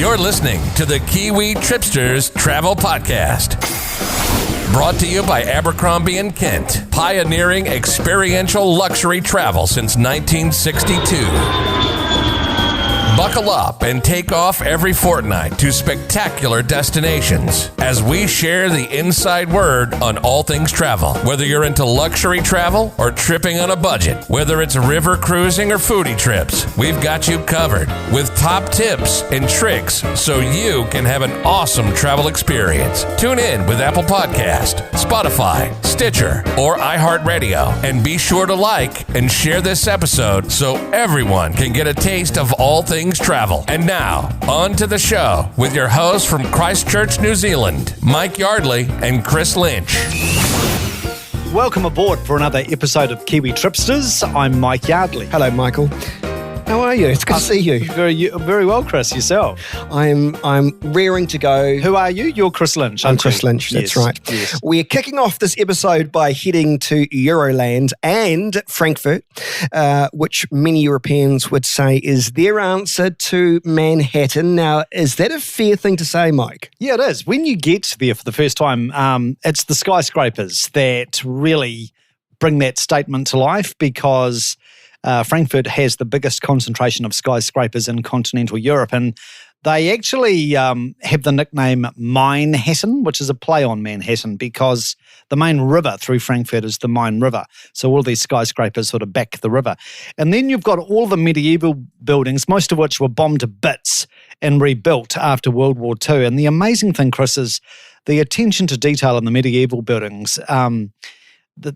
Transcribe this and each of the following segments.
You're listening to the Kiwi Tripsters Travel Podcast. Brought to you by Abercrombie & Kent, pioneering experiential luxury travel since 1962. Buckle up and take off every fortnight to spectacular destinations as we share the inside word on all things travel. Whether you're into luxury travel or tripping on a budget, whether it's river cruising or foodie trips, we've got you covered with top tips and tricks so you can have an awesome travel experience. Tune in with Apple Podcast, Spotify, Stitcher, or iHeartRadio, and be sure to like and share this episode so everyone can get a taste of all things travel. And now, on to the show with your hosts from Christchurch, New Zealand, Mike Yardley and Chris Lynch. Welcome aboard for another episode of Kiwi Tripsters. I'm Mike Yardley. Hello, Michael. How are you? It's good to see you. Very well, Chris. Yourself? I'm raring to go. Who are you? You're Chris Lynch. I'm Chris Lynch. That's right. Yes. We're kicking off this episode by heading to Euroland and Frankfurt, which many Europeans would say is their answer to Manhattan. Now, is that a fair thing to say, Mike? Yeah, it is. When you get there for the first time, it's the skyscrapers that really bring that statement to life because Frankfurt has the biggest concentration of skyscrapers in continental Europe, and they actually have the nickname Mainhattan, which is a play on Manhattan because the main river through Frankfurt is the Main River. So all these skyscrapers sort of back the river. And then you've got all the medieval buildings, most of which were bombed to bits and rebuilt after World War II. And the amazing thing, Chris, is the attention to detail in the medieval buildings.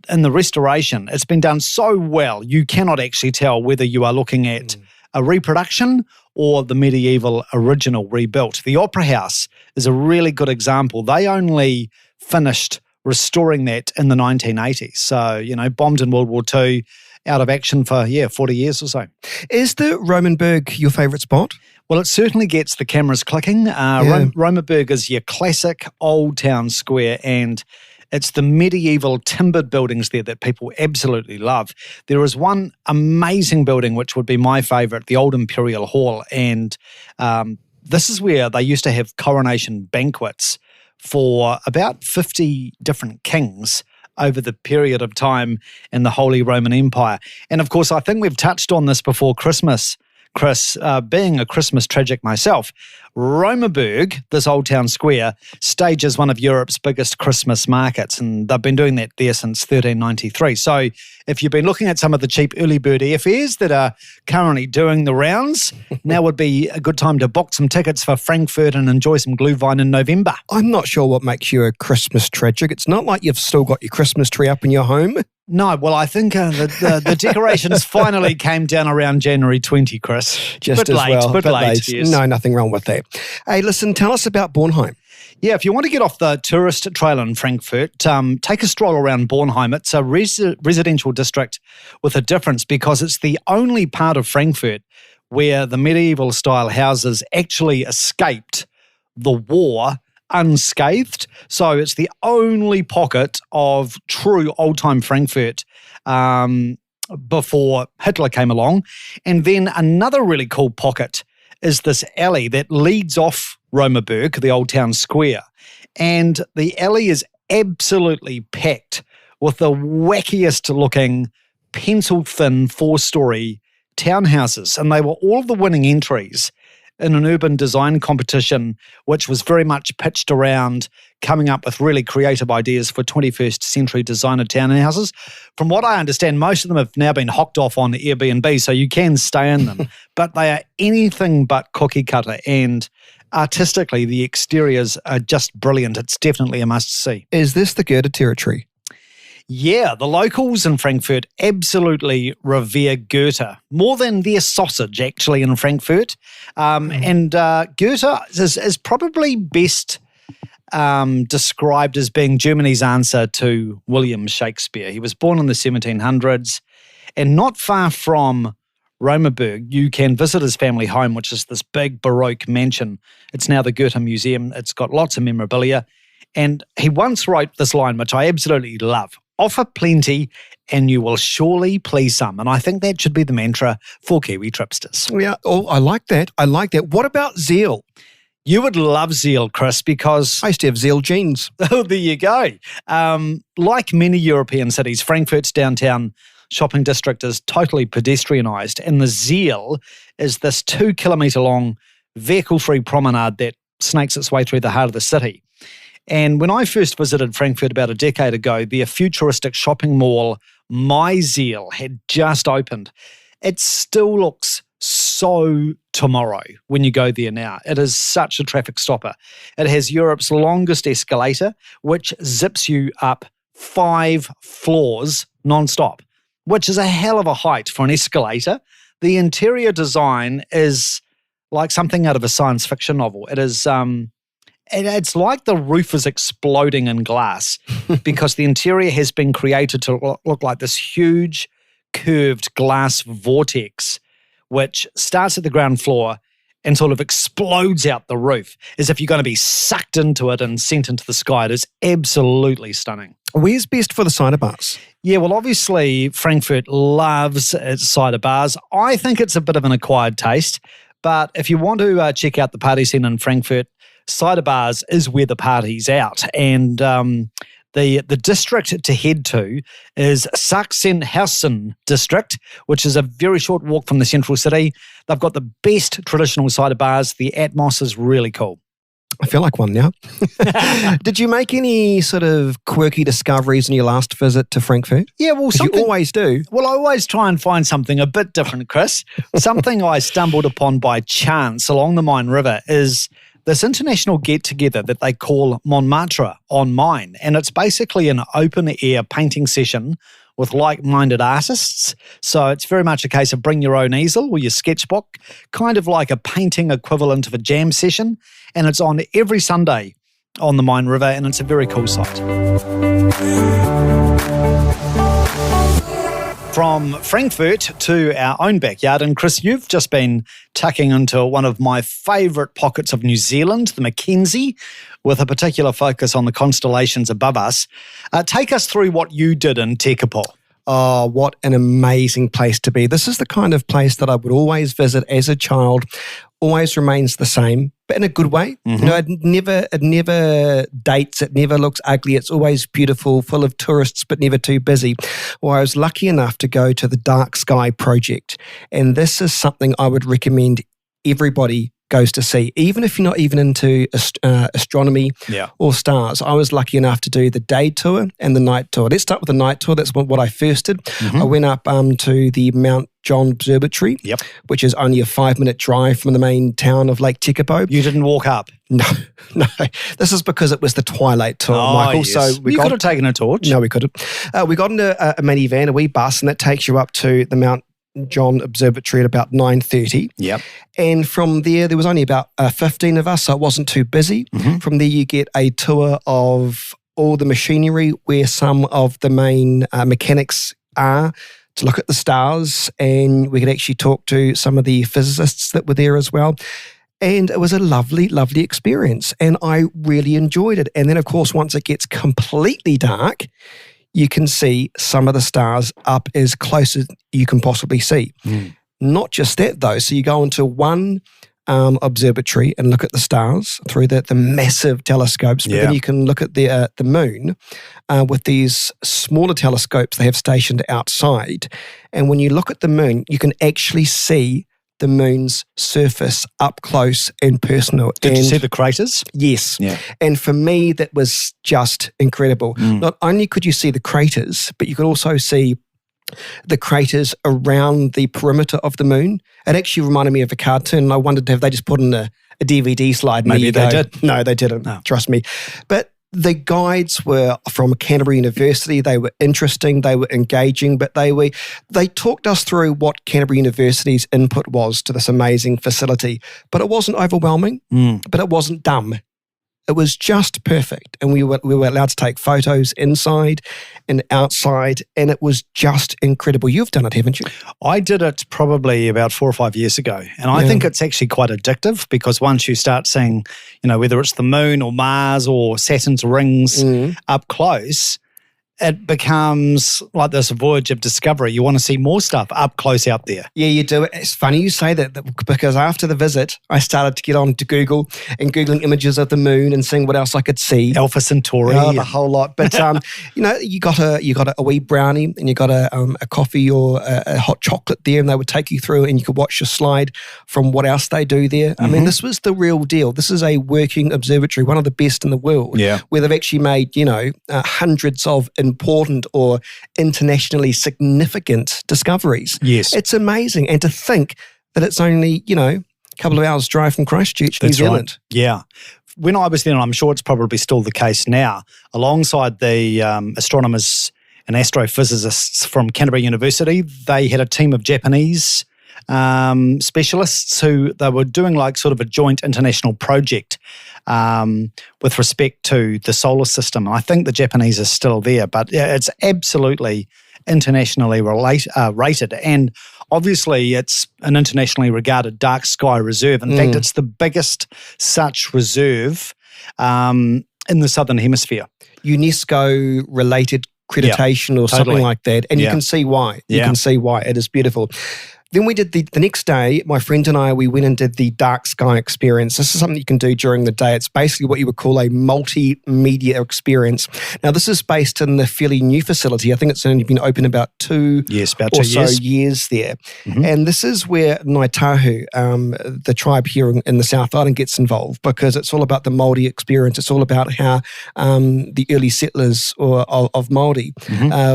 In the restoration, it's been done so well, you cannot actually tell whether you are looking at a reproduction or the medieval original rebuilt. The Opera House is a really good example. They only finished restoring that in the 1980s. So, bombed in World War II, out of action for, 40 years or so. Is the Romberberg your favourite spot? Well, it certainly gets the cameras clicking. Romberberg is your classic old town square, and it's the medieval timbered buildings there that people absolutely love. There is one amazing building, which would be my favourite, the Old Imperial Hall. And this is where they used to have coronation banquets for about 50 different kings over the period of time in the Holy Roman Empire. And of course, I think we've touched on this before Christmas, Chris, being a Christmas tragic myself, Romberberg, this old town square, stages one of Europe's biggest Christmas markets, and they've been doing that there since 1393. So if you've been looking at some of the cheap early bird airfares that are currently doing the rounds, now would be a good time to book some tickets for Frankfurt and enjoy some glühwein in November. I'm not sure what makes you a Christmas tragic. It's not like you've still got your Christmas tree up in your home. No, well, I think the decorations finally came down around January 20, Chris. Just bit as late, well. bit late. Yes. No, nothing wrong with that. Hey, listen, tell us about Bornheim. Yeah, if you want to get off the tourist trail in Frankfurt, take a stroll around Bornheim. It's a residential district with a difference because it's the only part of Frankfurt where the medieval-style houses actually escaped the war unscathed. So it's the only pocket of true old-time Frankfurt before Hitler came along. And then another really cool pocket is this alley that leads off Romberberg, the old town square. And the alley is absolutely packed with the wackiest looking pencil-thin 4-story townhouses. And they were all the winning entries in an urban design competition, which was very much pitched around coming up with really creative ideas for 21st century designer townhouses. From what I understand, most of them have now been hocked off on Airbnb, so you can stay in them. But they are anything but cookie cutter, and artistically, the exteriors are just brilliant. It's definitely a must-see. Is this the Goethe territory? Yeah, the locals in Frankfurt absolutely revere Goethe, more than their sausage, actually, in Frankfurt. And Goethe is probably best described as being Germany's answer to William Shakespeare. He was born in the 1700s, and not far from Romberberg, you can visit his family home, which is this big Baroque mansion. It's now the Goethe Museum. It's got lots of memorabilia. And he once wrote this line, which I absolutely love: offer plenty and you will surely please some. And I think that should be the mantra for Kiwi Tripsters. Yeah, I like that. What about Zeil? You would love Zeil, Chris, because... I used to have Zeil jeans. Oh, there you go. Like many European cities, Frankfurt's downtown shopping district is totally pedestrianised, and the Zeil is this 2 kilometre long vehicle-free promenade that snakes its way through the heart of the city. And when I first visited Frankfurt about a decade ago, their futuristic shopping mall, My Zeil, had just opened. It still looks so tomorrow when you go there now. It is such a traffic stopper. It has Europe's longest escalator, which zips you up 5 floors non-stop, which is a hell of a height for an escalator. The interior design is like something out of a science fiction novel. It is... It's like the roof is exploding in glass because the interior has been created to look like this huge curved glass vortex, which starts at the ground floor and sort of explodes out the roof as if you're going to be sucked into it and sent into the sky. It is absolutely stunning. Where's best for the cider bars? Yeah, well, obviously Frankfurt loves its cider bars. I think it's a bit of an acquired taste, but if you want to check out the party scene in Frankfurt, cider bars is where the party's out. And the district to head to is Sachsenhausen district, which is a very short walk from the central city. They've got the best traditional cider bars. The atmos is really cool. I feel like one now. Did you make any sort of quirky discoveries in your last visit to Frankfurt? Yeah, well, you always do. Well, I always try and find something a bit different, Chris. Something I stumbled upon by chance along the Main River is this international get-together that they call Montmartre on Main. And it's basically an open-air painting session with like-minded artists. So it's very much a case of bring your own easel or your sketchbook, kind of like a painting equivalent of a jam session. And it's on every Sunday on the Main River, and it's a very cool site. From Frankfurt to our own backyard, and Chris, you've just been tucking into one of my favourite pockets of New Zealand, the Mackenzie, with a particular focus on the constellations above us. Take us through what you did in Tekapo. Oh, what an amazing place to be. This is the kind of place that I would always visit as a child, always remains the same, but in a good way. Mm-hmm. You know, it never dates, it never looks ugly. It's always beautiful, full of tourists, but never too busy. Well, I was lucky enough to go to the Dark Sky project, and this is something I would recommend everybody goes to see, even if you're not even into astronomy or stars. I was lucky enough to do the day tour and the night tour. Let's start with the night tour. That's what I first did. Mm-hmm. I went up to the Mount John Observatory, which is only a 5-minute drive from the main town of Lake Tekapo. You didn't walk up? No. This is because it was the twilight tour, Michael. Yes. So we could have taken a torch. No, we couldn't. We got into a minivan, a wee bus, and that takes you up to the Mount John Observatory at about 9:30. Yep. And from there was only about 15 of us, so it wasn't too busy. Mm-hmm. From there, you get a tour of all the machinery where some of the main mechanics are to look at the stars, and we could actually talk to some of the physicists that were there as well. And it was a lovely, lovely experience, and I really enjoyed it. And then, of course, once it gets completely dark, you can see some of the stars up as close as you can possibly see. Mm. Not just that, though. So you go into one observatory and look at the stars through the massive telescopes, but then you can look at the moon with these smaller telescopes they have stationed outside. And when you look at the moon, you can actually see the moon's surface up close and personal. Did you see the craters? Yes. Yeah. And for me, that was just incredible. Mm. Not only could you see the craters, but you could also see the craters around the perimeter of the moon. It actually reminded me of a cartoon, and I wondered if they just put in a DVD slide. Maybe they did. No, they didn't. No. Trust me. But the guides were from Canterbury University. They were interesting, they were engaging, but they talked us through what Canterbury University's input was to this amazing facility. But it wasn't overwhelming, but it wasn't dumb. It was just perfect. And we were allowed to take photos inside and outside, and it was just incredible. You've done it, haven't you? I did it probably about 4 or 5 years ago. And I think it's actually quite addictive, because once you start seeing, whether it's the moon or Mars or Saturn's rings up close, it becomes like this voyage of discovery. You want to see more stuff up close out there. Yeah, you do. It's funny you say that because after the visit, I started to get on to Google and Googling images of the moon and seeing what else I could see. Alpha Centauri. The whole lot. But, you got a wee brownie and you got a coffee or a hot chocolate there, and they would take you through and you could watch your slide from what else they do there. I mean, this was the real deal. This is a working observatory, one of the best in the world, where they've actually made, hundreds of important or internationally significant discoveries. Yes. It's amazing. And to think that it's only, a couple of hours drive from Christchurch, New Zealand. Right. Yeah. When I was there, and I'm sure it's probably still the case now, alongside the astronomers and astrophysicists from Canterbury University, they had a team of Japanese specialists who they were doing like sort of a joint international project with respect to the solar system. And I think the Japanese are still there, but it's absolutely internationally rated. And obviously it's an internationally regarded dark sky reserve. In fact, it's the biggest such reserve in the Southern Hemisphere. UNESCO related accreditation or something like that. And you can see why. You can see why. It is beautiful. Then we did the next day, my friend and I, we went and did the dark sky experience. This is something you can do during the day. It's basically what you would call a multimedia experience. Now, this is based in the fairly new facility. I think it's only been open about two years there. And this is where Ngāi Tahu, the tribe here in the South Island, gets involved, because it's all about the Māori experience. It's all about how the early settlers of Māori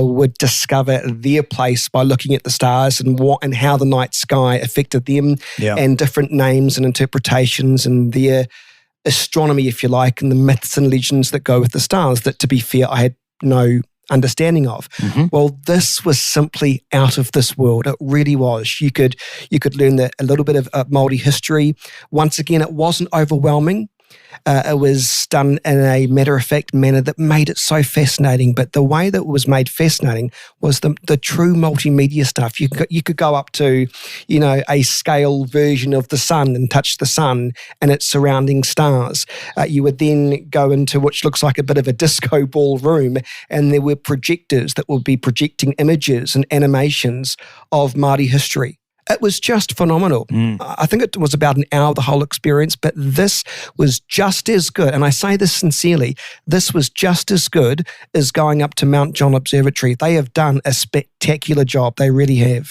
would discover their place by looking at the stars and how the night sky affected them, and different names and interpretations and their astronomy, if you like, and the myths and legends that go with the stars that, to be fair, I had no understanding of. Well, this was simply out of this world. It really was. You could learn a little bit of Māori history. Once again, it wasn't overwhelming. It was done in a matter-of-fact manner that made it so fascinating. But the way that it was made fascinating was the true multimedia stuff. You could go up to, a scale version of the sun and touch the sun and its surrounding stars. You would then go into which looks like a bit of a disco ball room, and there were projectors that would be projecting images and animations of Māori history. It was just phenomenal. I think it was about an hour, the whole experience, but this was just as good, and I say this sincerely, this was just as good as going up to Mount John Observatory. They have done a spectacular job. They really have.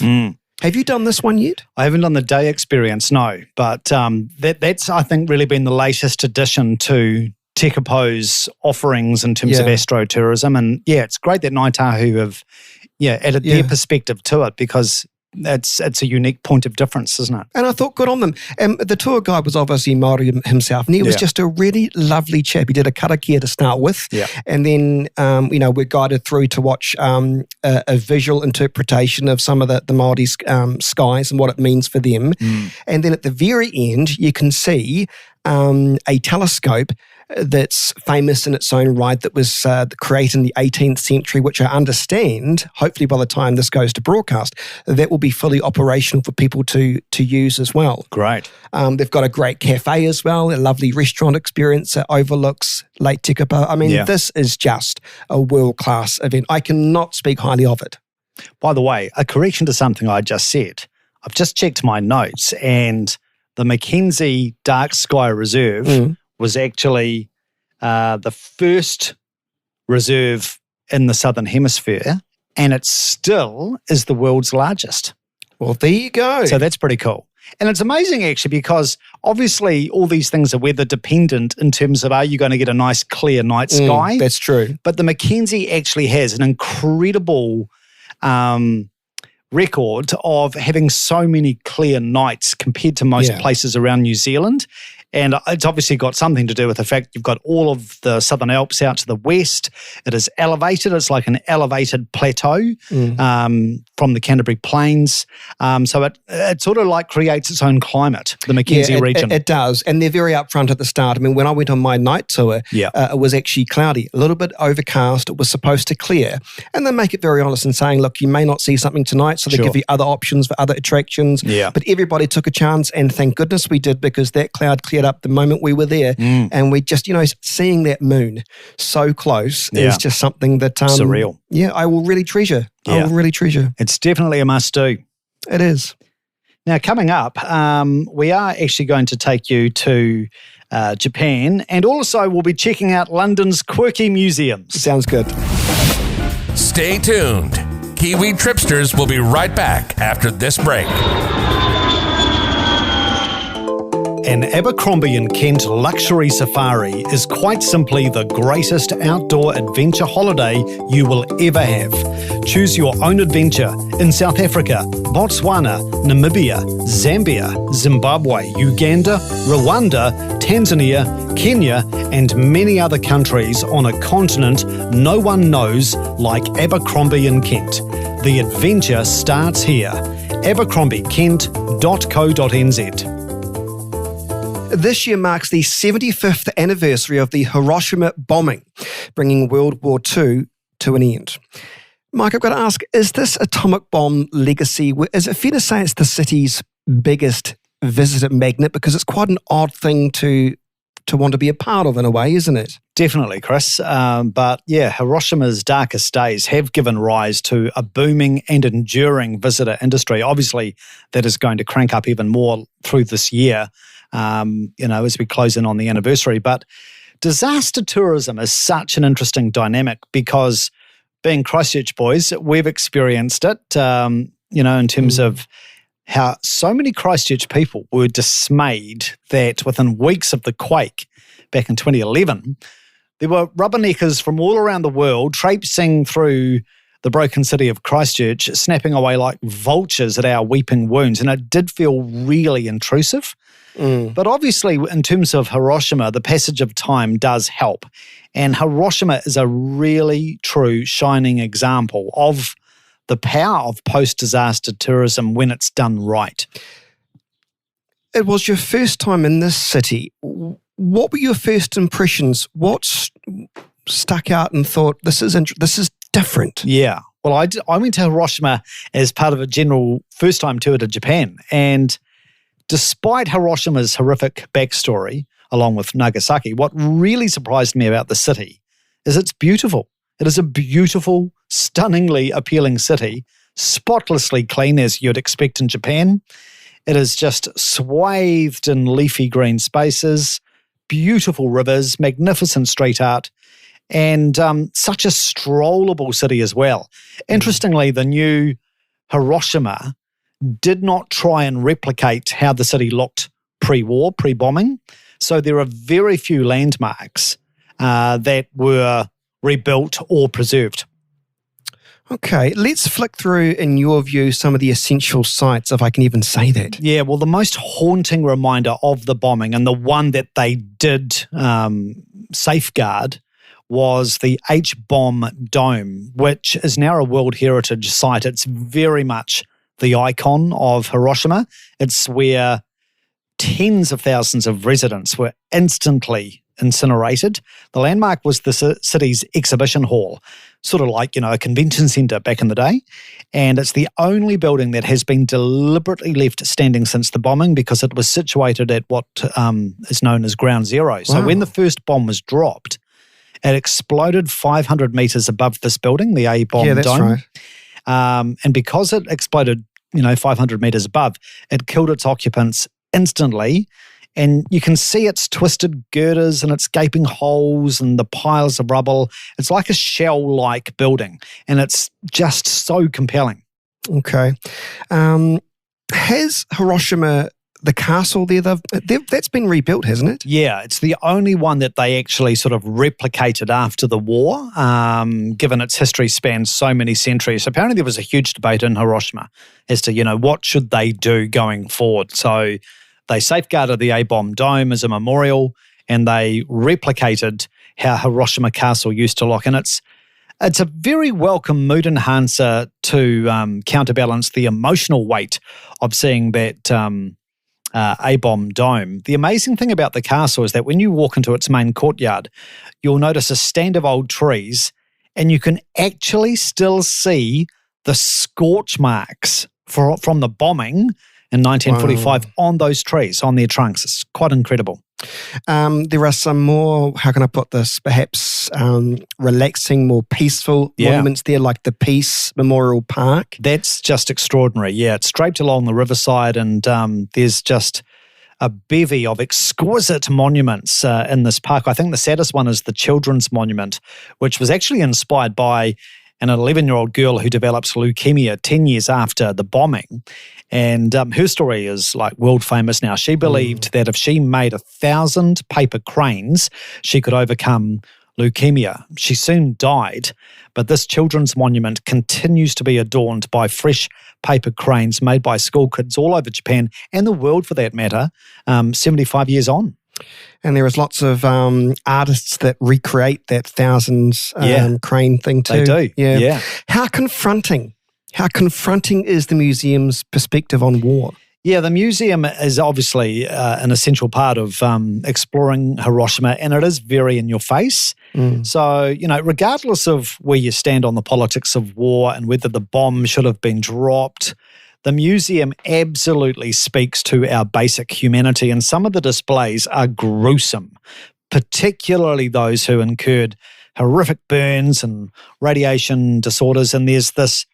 Have you done this one yet? I haven't done the day experience, no, but that's, I think, really been the latest addition to Tekapo's offerings in terms of astro-tourism. And it's great that Ngāi Tahu have added their perspective to it, because it's a unique point of difference, isn't it? And I thought, good on them. The tour guide was obviously Māori himself, and he was just a really lovely chap. He did a karakia to start with, and then we're guided through to watch a visual interpretation of some of the Māori's skies and what it means for them. And then at the very end, you can see a telescope that's famous in its own right, that was created in the 18th century, which I understand, hopefully by the time this goes to broadcast, that will be fully operational for people to use as well. Great. They've got a great cafe as well, a lovely restaurant experience that overlooks Lake Tekapo. I mean, this is just a world-class event. I cannot speak highly of it. By the way, a correction to something I just said. I've just checked my notes, and the Mackenzie Dark Sky Reserve was actually the first reserve in the Southern Hemisphere, and it still is the world's largest. Well, there you go. So that's pretty cool. And it's amazing, actually, because obviously all these things are weather dependent in terms of, are you going to get a nice clear night sky? That's true. But the Mackenzie actually has an incredible record of having so many clear nights compared to most places around New Zealand. And it's obviously got something to do with the fact you've got all of the Southern Alps out to the west. It is elevated. It's like an elevated plateau from the Canterbury Plains. So it sort of like creates its own climate, the Mackenzie region. It does. And they're very upfront at the start. I mean, when I went on my night tour, it was actually cloudy, a little bit overcast. It was supposed to clear. And they make it very honest in saying, look, you may not see something tonight, so they give you other options for other attractions. But everybody took a chance, and thank goodness we did, because that cloud cleared teared up the moment we were there. And we just, seeing that moon so close is just something that... surreal. Yeah, I will really treasure. Yeah. I will really treasure. It's definitely a must-do. It is. Now, coming up, we are actually going to take you to Japan, and also we'll be checking out London's quirky museums. Sounds good. Stay tuned. Kiwi Tripsters will be right back after this break. An Abercrombie and Kent luxury safari is quite simply the greatest outdoor adventure holiday you will ever have. Choose your own adventure in South Africa, Botswana, Namibia, Zambia, Zimbabwe, Uganda, Rwanda, Tanzania, Kenya, and many other countries on a continent no one knows like Abercrombie and Kent. The adventure starts here. abercrombiekent.co.nz. This year marks the 75th anniversary of the Hiroshima bombing, bringing World War II to an end. Mike, I've got to ask, is this atomic bomb legacy, is it fair to say it's the city's biggest visitor magnet? Because it's quite an odd thing to want to be a part of in a way, isn't it? Definitely, Chris. But yeah, Hiroshima's darkest days have given rise to a booming and enduring visitor industry. Obviously, that is going to crank up even more through this year, as we close in on the anniversary. But disaster tourism is such an interesting dynamic because being Christchurch boys, we've experienced it, in terms of how so many Christchurch people were dismayed that within weeks of the quake back in 2011, there were rubberneckers from all around the world traipsing through the broken city of Christchurch, snapping away like vultures at our weeping wounds. And it did feel really intrusive. But obviously, in terms of Hiroshima, the passage of time does help. And Hiroshima is a really true shining example of the power of post-disaster tourism when it's done right. It was your first time in this city. What were your first impressions? What stuck out and thought, this is different? Yeah. Well, I went to Hiroshima as part of a general first-time tour to Japan. And despite Hiroshima's horrific backstory, along with Nagasaki, what really surprised me about the city is it's beautiful. It is a beautiful, stunningly appealing city, spotlessly clean as you'd expect in Japan. It is just swathed in leafy green spaces, beautiful rivers, magnificent street art, and such a strollable city as well. Interestingly, the new Hiroshima did not try and replicate how the city looked pre-war, pre-bombing. So there are very few landmarks that were rebuilt or preserved. Okay, let's flick through, in your view, some of the essential sites, if I can even say that. Yeah, well, the most haunting reminder of the bombing, and the one that they did safeguard, was the H-bomb dome, which is now a World Heritage Site. It's very much the icon of Hiroshima. It's where tens of thousands of residents were instantly incinerated. The landmark was the city's exhibition hall, sort of like, a convention centre back in the day. And it's the only building that has been deliberately left standing since the bombing because it was situated at what is known as Ground Zero. So when the first bomb was dropped, it exploded 500 metres above this building, the A-bomb dome. Yeah, that's right. And because it exploded, 500 metres above, it killed its occupants instantly. And you can see its twisted girders and its gaping holes and the piles of rubble. It's like a shell-like building, and it's just so compelling. Okay. Has Hiroshima, the castle there, that's been rebuilt, hasn't it? Yeah, it's the only one that they actually sort of replicated after the war, given its history spans so many centuries. Apparently there was a huge debate in Hiroshima as to, what should they do going forward. So they safeguarded the A-bomb dome as a memorial, and they replicated how Hiroshima Castle used to look. And it's a very welcome mood enhancer to counterbalance the emotional weight of seeing that A-bomb dome. The amazing thing about the castle is that when you walk into its main courtyard, you'll notice a stand of old trees, and you can actually still see the scorch marks from the bombing in 1945 on those trees, on their trunks. It's quite incredible. There are some more, how can I put this, perhaps relaxing, more peaceful monuments there, like the Peace Memorial Park. That's just extraordinary. Yeah, it's draped along the riverside, and there's just a bevy of exquisite monuments in this park. I think the saddest one is the Children's Monument, which was actually inspired by an 11-year-old girl who develops leukemia 10 years after the bombing. And her story is like world famous now. She believed that if she made 1,000 paper cranes, she could overcome leukemia. She soon died, but this children's monument continues to be adorned by fresh paper cranes made by school kids all over Japan and the world for that matter, 75 years on. And there is lots of artists that recreate that 1,000 crane thing too. They do, yeah. How confronting is the museum's perspective on war? Yeah, the museum is obviously an essential part of exploring Hiroshima, and it is very in your face. So, regardless of where you stand on the politics of war and whether the bomb should have been dropped, the museum absolutely speaks to our basic humanity, and some of the displays are gruesome, particularly those who incurred horrific burns and radiation disorders. And there's this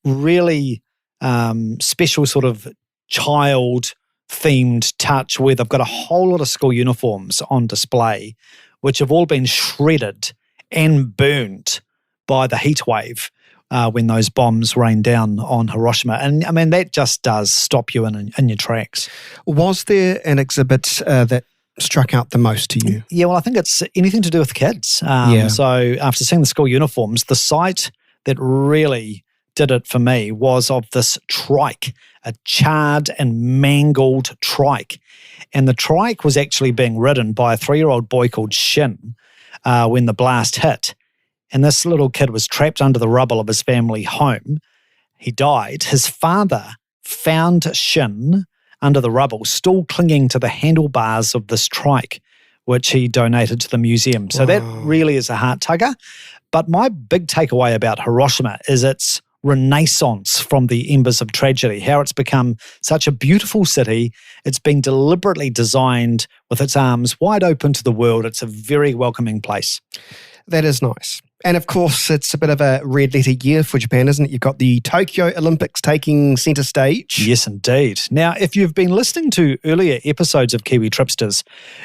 really special sort of child-themed touch where they've got a whole lot of school uniforms on display, which have all been shredded and burnt by the heat wave when those bombs rained down on Hiroshima. And I mean, that just does stop you in your tracks. Was there an exhibit that struck out the most to you? Yeah, well, I think it's anything to do with kids. So after seeing the school uniforms, the sight that really did it for me was of this trike, a charred and mangled trike. And the trike was actually being ridden by a 3-year-old boy called Shin when the blast hit. And this little kid was trapped under the rubble of his family home. He died. His father found Shin under the rubble, still clinging to the handlebars of this trike, which he donated to the museum. So that really is a heart tugger. But my big takeaway about Hiroshima is its renaissance from the embers of tragedy, how it's become such a beautiful city. It's been deliberately designed with its arms wide open to the world. It's a very welcoming place. That is nice. And of course, it's a bit of a red letter year for Japan, isn't it? You've got the Tokyo Olympics taking centre stage. Yes, indeed. Now, if you've been listening to earlier episodes of Kiwi Tripsters,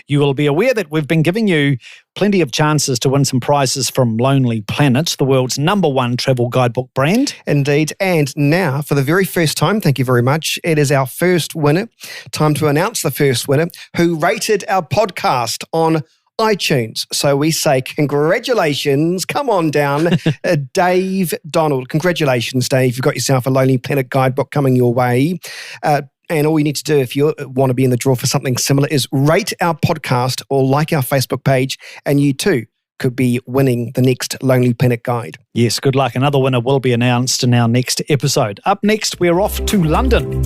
you will be aware that we've been giving you plenty of chances to win some prizes from Lonely Planet, the world's #1 travel guidebook brand. Indeed. And now, for the very first time, thank you very much, it is our first winner. Time to announce the first winner who rated our podcast on iTunes. So we say congratulations, come on down, Dave Donald. Congratulations, Dave. You've got yourself a Lonely Planet guidebook coming your way. And all you need to do if you want to be in the draw for something similar is rate our podcast or like our Facebook page, and you too could be winning the next Lonely Planet guide. Yes, good luck. Another winner will be announced in our next episode. Up next, we're off to London.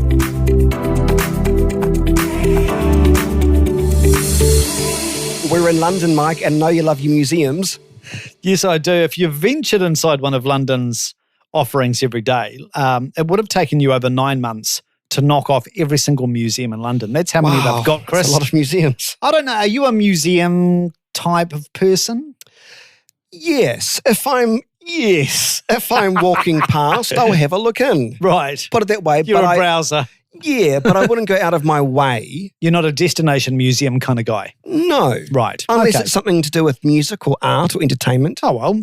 We're in London, Mike, and know you love your museums. Yes, I do. If you've ventured inside one of London's offerings every day, it would have taken you over 9 months to knock off every single museum in London. That's how many they've got, Chris. That's a lot of museums. I don't know. Are you a museum type of person? Yes. If I'm walking past, I'll have a look in. Right. Put it that way. You're a browser. Yeah, but I wouldn't go out of my way. You're not a destination museum kind of guy? No. Right. Unless it's something to do with music or art or entertainment. Oh, well,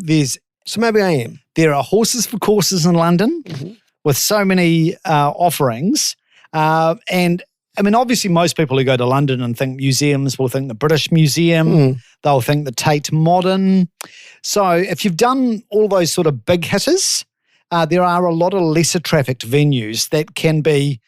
So maybe I am. There are horses for courses in London with so many offerings. And, I mean, obviously most people who go to London and think museums will think the British Museum. They'll think the Tate Modern. So if you've done all those sort of big hitters, there are a lot of lesser-trafficked venues that can be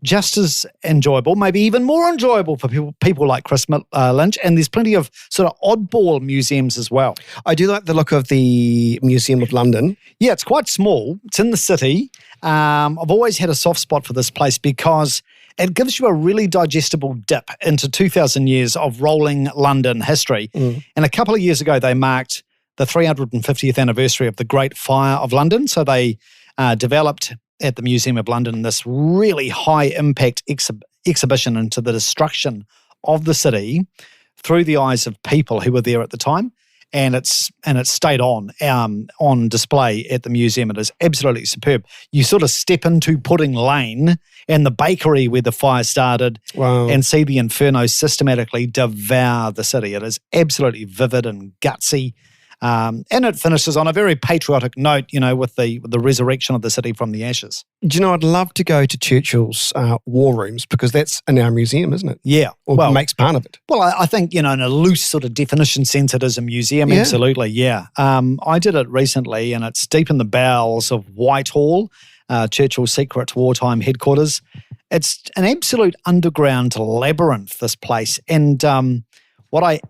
just as enjoyable, maybe even more enjoyable for people like Chris Lynch. And there's plenty of sort of oddball museums as well. I do like the look of the Museum of London. Yeah, it's quite small. It's in the city. I've always had a soft spot for this place because it gives you a really digestible dip into 2,000 years of rolling London history. And a couple of years ago, they marked the 350th anniversary of the Great Fire of London. So they developed at the Museum of London this really high-impact exhibition into the destruction of the city through the eyes of people who were there at the time. And it's stayed on display at the museum. It is absolutely superb. You sort of step into Pudding Lane and the bakery where the fire started, and see the inferno systematically devour the city. It is absolutely vivid and gutsy. And it finishes on a very patriotic note, with the resurrection of the city from the ashes. Do you know, I'd love to go to Churchill's war rooms, because that's in our museum, isn't it? Yeah. Or makes part of it. Well, I think, in a loose sort of definition sense, it is a museum. Yeah. Absolutely, yeah. I did it recently, and it's deep in the bowels of Whitehall, Churchill's secret wartime headquarters. It's an absolute underground labyrinth, this place. And what I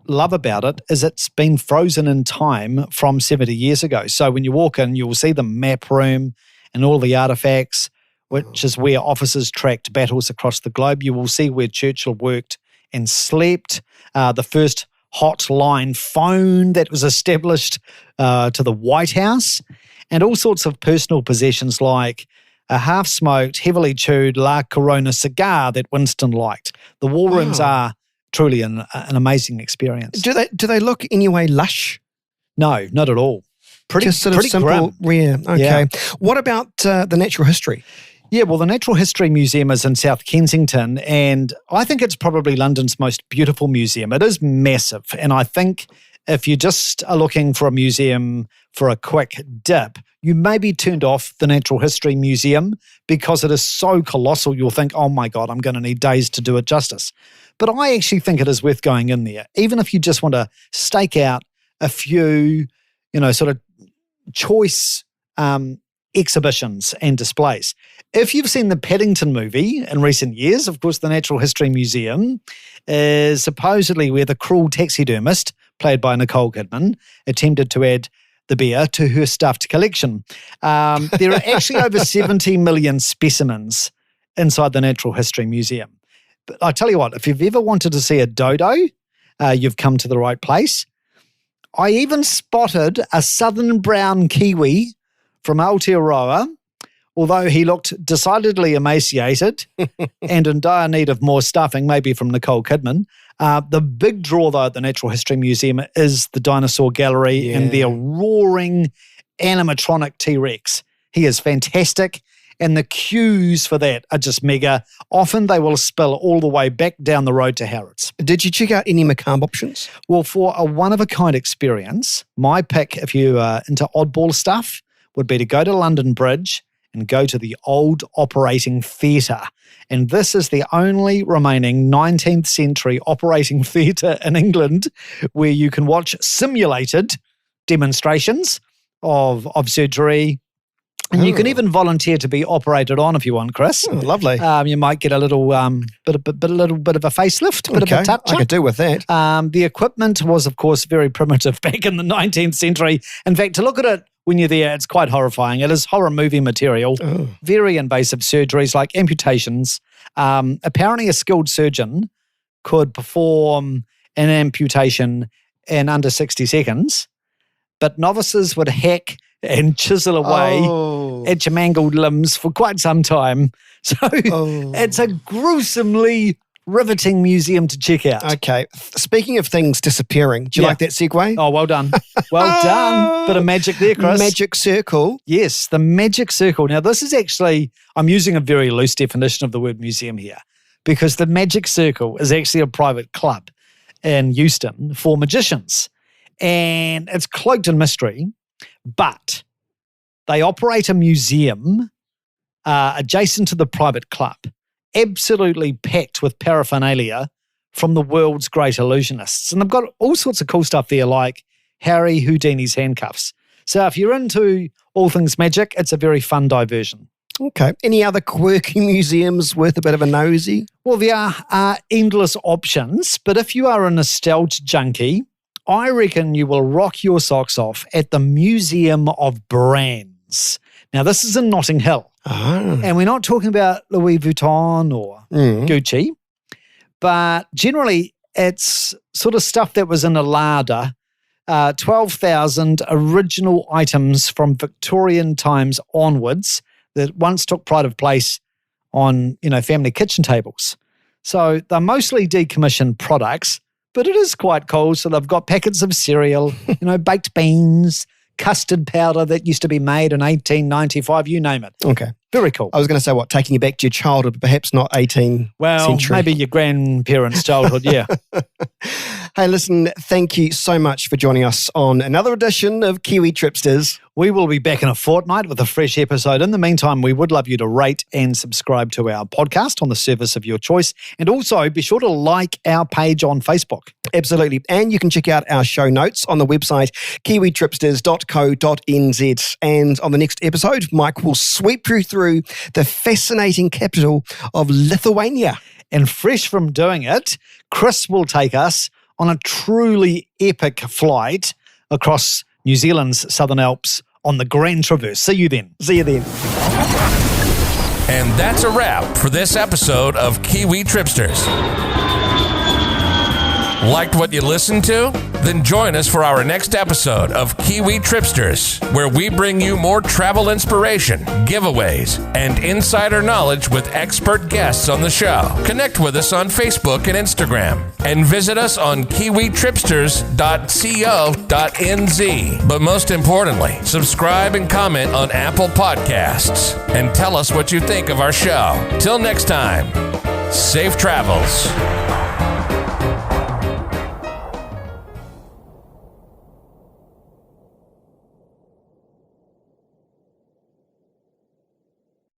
love about it is it's been frozen in time from 70 years ago. So when you walk in, you'll see the map room and all the artifacts, which is where officers tracked battles across the globe. You will see where Churchill worked and slept, the first hotline phone that was established to the White House, and all sorts of personal possessions like a half-smoked, heavily chewed La Corona cigar that Winston liked. The war rooms are truly an amazing experience. Do they look anyway lush? No, not at all. Just sort of simple, rare. Okay. Yeah. What about the natural history? Yeah, well, the Natural History Museum is in South Kensington, and I think it's probably London's most beautiful museum. It is massive, and I think if you just are looking for a museum for a quick dip, you may be turned off the Natural History Museum because it is so colossal. You'll think, oh my God, I'm going to need days to do it justice. But I actually think it is worth going in there, even if you just want to stake out a few, sort of choice exhibitions and displays. If you've seen the Paddington movie in recent years, of course, the Natural History Museum is supposedly where the cruel taxidermist, played by Nicole Kidman, attempted to add the bear to her stuffed collection. There are actually over 70 million specimens inside the Natural History Museum. But I tell you what, if you've ever wanted to see a dodo, you've come to the right place. I even spotted a southern brown kiwi from Aotearoa, although he looked decidedly emaciated and in dire need of more stuffing, maybe from Nicole Kidman. The big draw, though, at the Natural History Museum is the dinosaur gallery and their roaring animatronic T-Rex. He is fantastic, and the queues for that are just mega. Often they will spill all the way back down the road to Harrods. Did you check out any macabre options? Well, for a one-of-a-kind experience, my pick, if you are into oddball stuff, would be to go to London Bridge and go to the Old Operating Theatre. And this is the only remaining 19th century operating theatre in England where you can watch simulated demonstrations of surgery. And you can even volunteer to be operated on if you want, Chris. Oh, lovely. You might get a little bit of a facelift, bit of a touch. I could do with that. The equipment was, of course, very primitive back in the 19th century. In fact, to look at it when you're there, it's quite horrifying. It is horror movie material. Oh. Very invasive surgeries like amputations. Apparently, a skilled surgeon could perform an amputation in under 60 seconds, but novices would hack and chisel away at your mangled limbs for quite some time. So it's a gruesomely riveting museum to check out. Okay. Speaking of things disappearing, do you like that segue? Oh, well done. Well done. Bit of magic there, Chris. Magic circle. Yes, the magic circle. Now, this is actually, I'm using a very loose definition of the word museum here, because the magic circle is actually a private club in Euston for magicians. And it's cloaked in mystery, but they operate a museum adjacent to the private club, absolutely packed with paraphernalia from the world's great illusionists. And they've got all sorts of cool stuff there, like Harry Houdini's handcuffs. So if you're into all things magic, it's a very fun diversion. Okay. Any other quirky museums worth a bit of a nosy? Well, there are endless options, but if you are a nostalgia junkie, I reckon you will rock your socks off at the Museum of Brands. Now, this is in Notting Hill. Oh. And we're not talking about Louis Vuitton or Gucci, but generally it's sort of stuff that was in a larder, 12,000 original items from Victorian times onwards that once took pride of place on, family kitchen tables. So they're mostly decommissioned products, but it is quite cool. So they've got packets of cereal, baked beans, custard powder that used to be made in 1895, you name it. Okay. Very cool. I was going to say, taking you back to your childhood, but perhaps not 18th century. Maybe your grandparents' childhood, yeah. Hey, listen, thank you so much for joining us on another edition of Kiwi Tripsters. We will be back in a fortnight with a fresh episode. In the meantime, we would love you to rate and subscribe to our podcast on the service of your choice. And also be sure to like our page on Facebook. Absolutely. And you can check out our show notes on the website kiwitripsters.co.nz. And on the next episode, Mike will sweep you through the fascinating capital of Lithuania. And fresh from doing it, Chris will take us on a truly epic flight across New Zealand's Southern Alps on the Grand Traverse. See you then. See you then. And that's a wrap for this episode of Kiwi Tripsters. Liked what you listened to? Then join us for our next episode of Kiwi Tripsters, where we bring you more travel inspiration, giveaways, and insider knowledge with expert guests on the show. Connect with us on Facebook and Instagram, and visit us on kiwitripsters.co.nz. But most importantly, subscribe and comment on Apple Podcasts, and tell us what you think of our show. Till next time, safe travels.